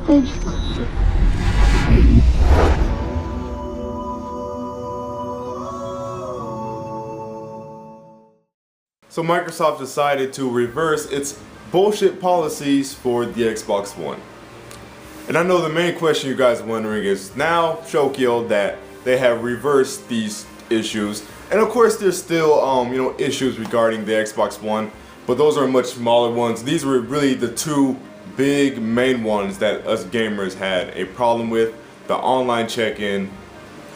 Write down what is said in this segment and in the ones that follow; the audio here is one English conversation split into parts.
So Microsoft decided to reverse its bullshit policies for the Xbox One. And I know the main question you guys are wondering is now, Shokio, that they have reversed these issues. And of course there's still issues regarding the Xbox One, but those are much smaller ones. These were really the two big main ones that us gamers had a problem with: the online check-in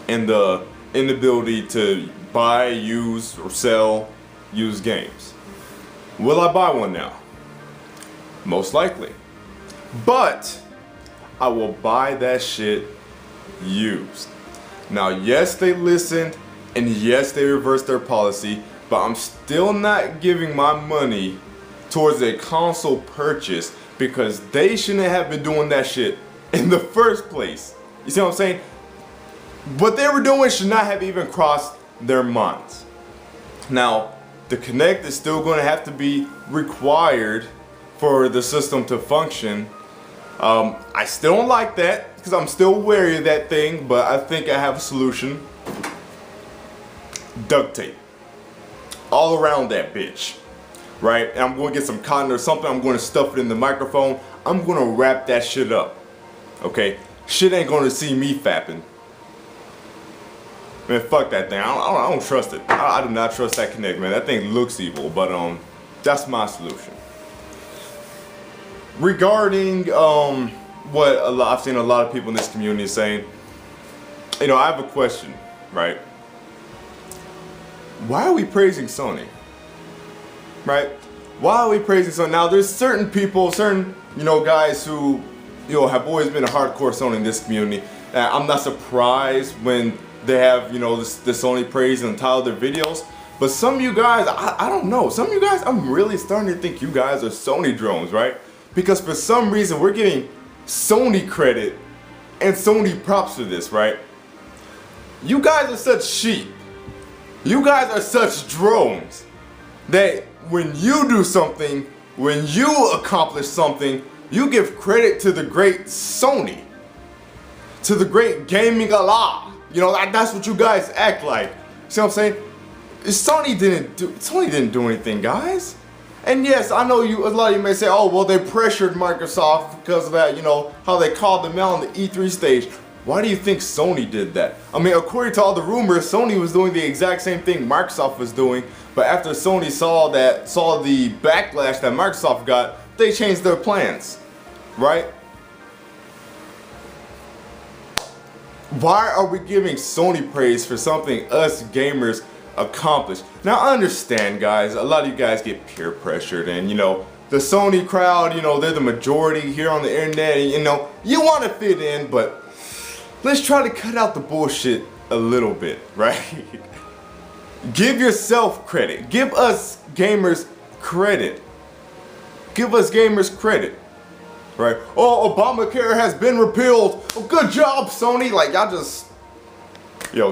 and the inability to buy, use, or sell used games. Will I buy one now? Most likely. But I will buy that shit used. Now, yes, they listened, and yes, they reversed their policy, but I'm still not giving my money towards a console purchase because they shouldn't have been doing that shit in the first place. You see what I'm saying? What they were doing should not have even crossed their minds. Now, the Kinect is still going to have to be required for the system to function. I still don't like that because I'm still wary of that thing, but I think I have a solution. Duct tape all around that bitch, right? And I'm going to get some cotton or something. I'm going to stuff it in the microphone. I'm going to wrap that shit up. Okay, shit ain't going to see me fapping. Man, fuck that thing. I don't trust it. I do not trust that Kinect, man. That thing looks evil, but that's my solution. Regarding what I've seen a lot of people in this community saying, I have a question, right? Why are we praising Sony? Right? Why are we praising Sony? Now, there's certain people, certain guys who have always been a hardcore Sony in this community. I'm not surprised when they have the Sony praise and title their videos, but some of you guys, I don't know, some of you guys, I'm really starting to think you guys are Sony drones, right? Because for some reason we're getting Sony credit and Sony props for this, right? You guys are such sheep, you guys are such drones that when you do something, when you accomplish something, you give credit to the great Sony, to the great gaming Allah. That's what you guys act like. See what I'm saying? Sony didn't do anything, guys. And yes, I know a lot of you may say, oh, well, they pressured Microsoft because of that, how they called them out on the E3 stage. Why do you think Sony did that? I mean, according to all the rumors, Sony was doing the exact same thing Microsoft was doing, but after Sony saw the backlash that Microsoft got, they changed their plans, right? Why are we giving Sony praise for something us gamers accomplished? Now, I understand, guys, a lot of you guys get peer pressured, and the Sony crowd, they're the majority here on the internet, and you want to fit in, but let's try to cut out the bullshit a little bit, right? Give yourself credit. Give us gamers credit. Give us gamers credit. Right? Oh, Obamacare has been repealed. Oh, good job, Sony. Like, y'all just,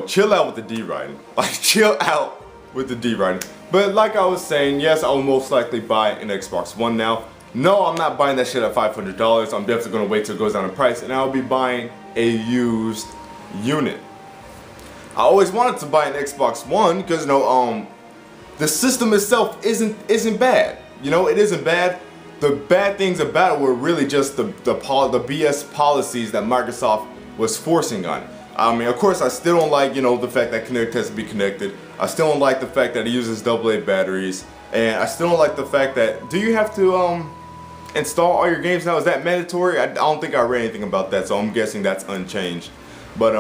chill out with the D writing. Like, chill out with the D writing. But like I was saying, yes, I will most likely buy an Xbox One now. No, I'm not buying that shit at $500. I'm definitely gonna wait till it goes down in price, and I'll be buying a used unit. I always wanted to buy an Xbox One because the system itself isn't bad. It isn't bad. The bad things about it were really just the BS policies that Microsoft was forcing on. I mean, of course, I still don't like, the fact that Kinect has to be connected. I still don't like the fact that it uses AA batteries. And I still don't like the fact that, do you have to install all your games now? Is that mandatory? I don't think I read anything about that, so I'm guessing that's unchanged. But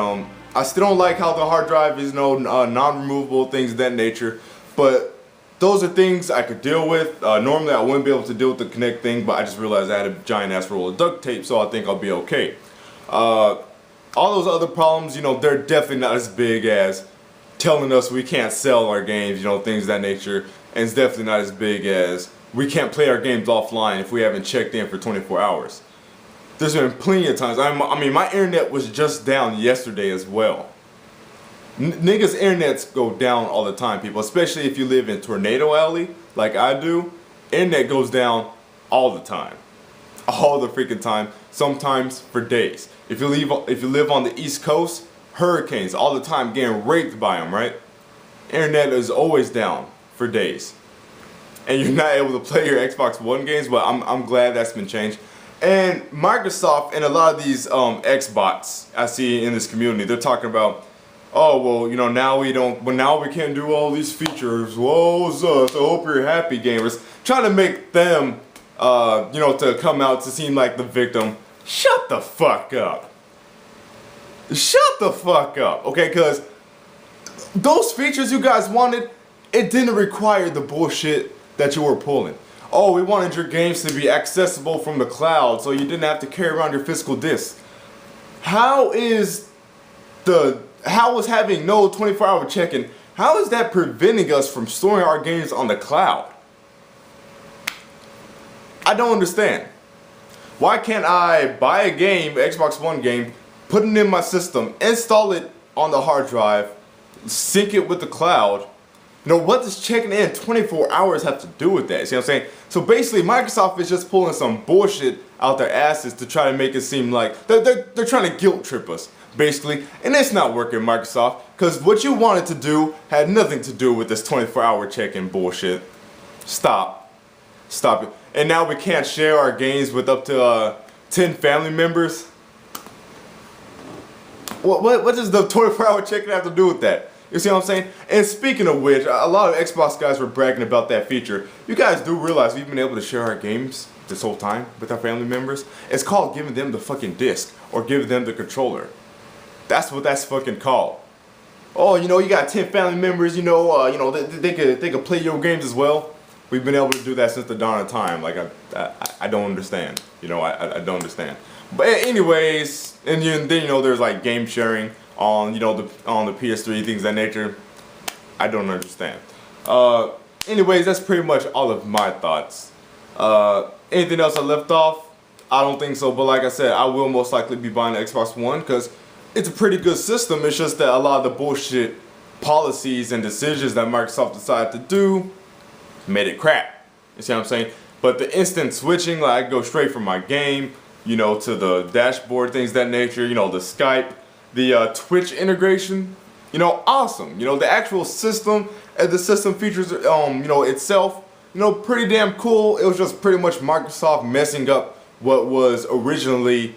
I still don't like how the hard drive is non-removable, things of that nature. But those are things I could deal with. Normally I wouldn't be able to deal with the Kinect thing, but I just realized I had a giant ass roll of duct tape, so I think I'll be okay. All those other problems, they're definitely not as big as telling us we can't sell our games, things of that nature. And it's definitely not as big as we can't play our games offline if we haven't checked in for 24 hours. There's been plenty of times. I mean, my internet was just down yesterday as well. Niggas' internets go down all the time, people, especially if you live in Tornado Alley like I do. Internet goes down all the time. all the freaking time, sometimes for days. If you live on the East Coast, hurricanes all the time, getting raped by them, right? Internet is always down for days. And you're not able to play your Xbox One games, but I'm glad that's been changed. And Microsoft and a lot of these Xbots I see in this community, they're talking about, oh well, you know, now we can't do all these features. Whoa, us. I hope you're happy, gamers. Trying to make them, you know, to come out to seem like the victim. Shut the fuck up. Shut the fuck up, okay? Because those features you guys wanted, it didn't require the bullshit that you were pulling. Oh, we wanted your games to be accessible from the cloud so you didn't have to carry around your physical disc. How is having no 24-hour check-in, how is that preventing us from storing our games on the cloud? I don't understand. Why can't I buy a game, Xbox One game, put it in my system, install it on the hard drive, sync it with the cloud? You know, what does checking in 24 hours have to do with that? See what I'm saying? So basically, Microsoft is just pulling some bullshit out their asses to try to make it seem like they're trying to guilt trip us, basically. And it's not working, Microsoft, because what you wanted to do had nothing to do with this 24-hour check-in bullshit. Stop. Stop it. And now we can't share our games with up to 10 family members? What does the 24-hour check-in have to do with that? You see what I'm saying? And speaking of which, a lot of Xbox guys were bragging about that feature. You guys do realize we've been able to share our games this whole time with our family members? It's called giving them the fucking disc or giving them the controller. That's what that's fucking called. Oh, you know, you got 10 family members, you know, they could play your games as well. We've been able to do that since the dawn of time. Like, I don't understand. You know, I don't understand. But anyways, and then, you know, there's like game sharing on, you know, on the PS3, things of that nature. I don't understand. Anyways, that's pretty much all of my thoughts. Anything else I left off? I don't think so, but like I said, I will most likely be buying the Xbox One because it's a pretty good system. It's just that a lot of the bullshit policies and decisions that Microsoft decided to do made it crap. You see what I'm saying? But the instant switching, like I go straight from my game, you know, to the dashboard, things of that nature, you know, the Skype, the Twitch integration, you know, awesome. You know, the actual system and the system features, you know, itself, you know, pretty damn cool. It was just pretty much Microsoft messing up what was originally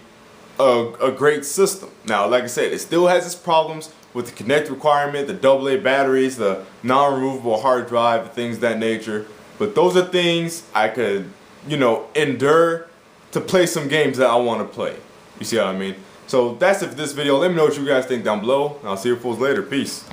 a great system. Now, like I said, it still has its problems with the Connect requirement, the AA batteries, the non-removable hard drive, things of that nature. But those are things I could, you know, endure to play some games that I want to play. You see what I mean? So that's it for this video. Let me know what you guys think down below. And I'll see you fools later. Peace.